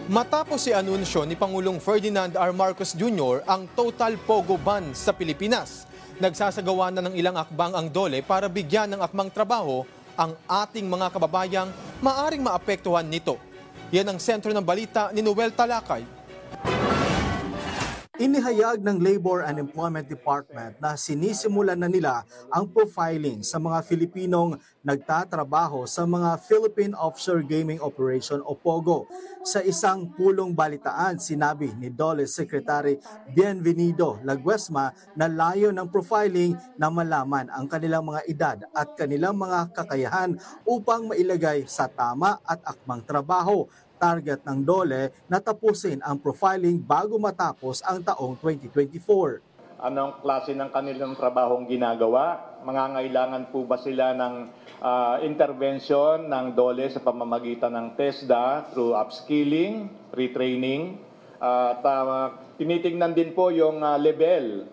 Matapos i-anunsyo ni Pangulong Ferdinand R. Marcos Jr. ang total pogo ban sa Pilipinas, nagsasagawa na ng ilang akbang ang DOLE para bigyan ng akmang trabaho ang ating mga kababayang maaring maapektuhan nito. Yan ang sentro ng balita ni Noel Talakay. Inihayag ng Labor and Employment Department na sinisimulan na nila ang profiling sa mga Filipinong nagtatrabaho sa mga Philippine Offshore Gaming Operation o POGO. Sa isang pulong balitaan, sinabi ni DOLE Secretary Bienvenido Laguesma na layo ng profiling na malaman ang kanilang mga edad at kanilang mga kakayahan upang mailagay sa tama at akmang trabaho. Target ng DOLE na tapusin ang profiling bago matapos ang taong 2024. Anong klase ng kanilang trabahong ginagawa? Mangangailangan po ba sila ng intervention ng DOLE sa pamamagitan ng TESDA through upskilling, retraining? Tinitingnan din po yung level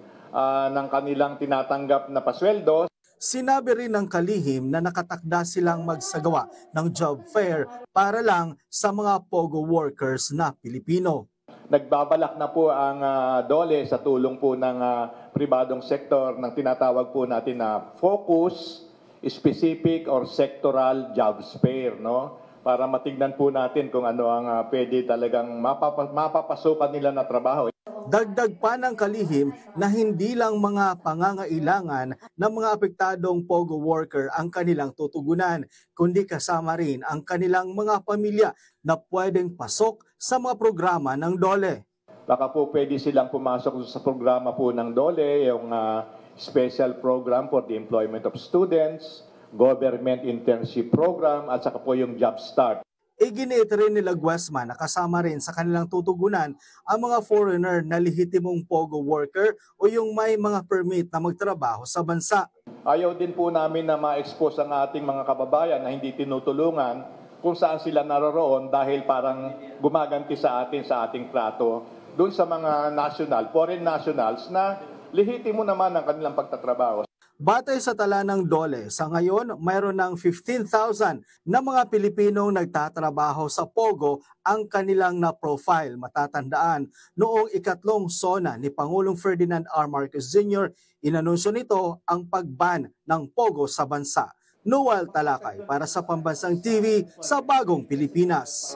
ng kanilang tinatanggap na pasweldo. Sinabi rin ng kalihim na nakatakda silang magsagawa ng job fair para lang sa mga POGO workers na Pilipino. Nagbabalak na po ang DOLE sa tulong po ng pribadong sektor ng tinatawag po natin na focus, specific or sectoral jobs fair, no? Para matignan po natin kung ano ang pwede talagang mapapasukan nila na trabaho. Dagdag pa ng kalihim na hindi lang mga pangangailangan ng mga apektadong POGO worker ang kanilang tutugunan, kundi kasama rin ang kanilang mga pamilya na pwedeng pasok sa mga programa ng DOLE. Baka po pwede silang pumasok sa programa po ng DOLE, yung Special Program for the Employment of Students, Government Internship Program, at saka po yung Job Start. Iginiit rin ni Laguesma na kasama rin sa kanilang tutugunan ang mga foreigner na lehitimong POGO worker o yung may mga permit na magtrabaho sa bansa. Ayaw din po namin na ma-expose ang ating mga kababayan na hindi tinutulungan kung saan sila naroroon dahil parang gumaganti sa atin sa ating trato doon sa mga foreign nationals na lehitimo naman ang kanilang pagtatrabaho. Batay sa tala ng DOLE, sa ngayon mayroon ng 15,000 na mga Pilipinong nagtatrabaho sa POGO ang kanilang na-profile. Matatandaan, noong ikatlong SONA ni Pangulong Ferdinand R. Marcos Jr., inanunsyo nito ang pagban ng POGO sa bansa. Noel Talakay para sa Pambansang TV sa Bagong Pilipinas.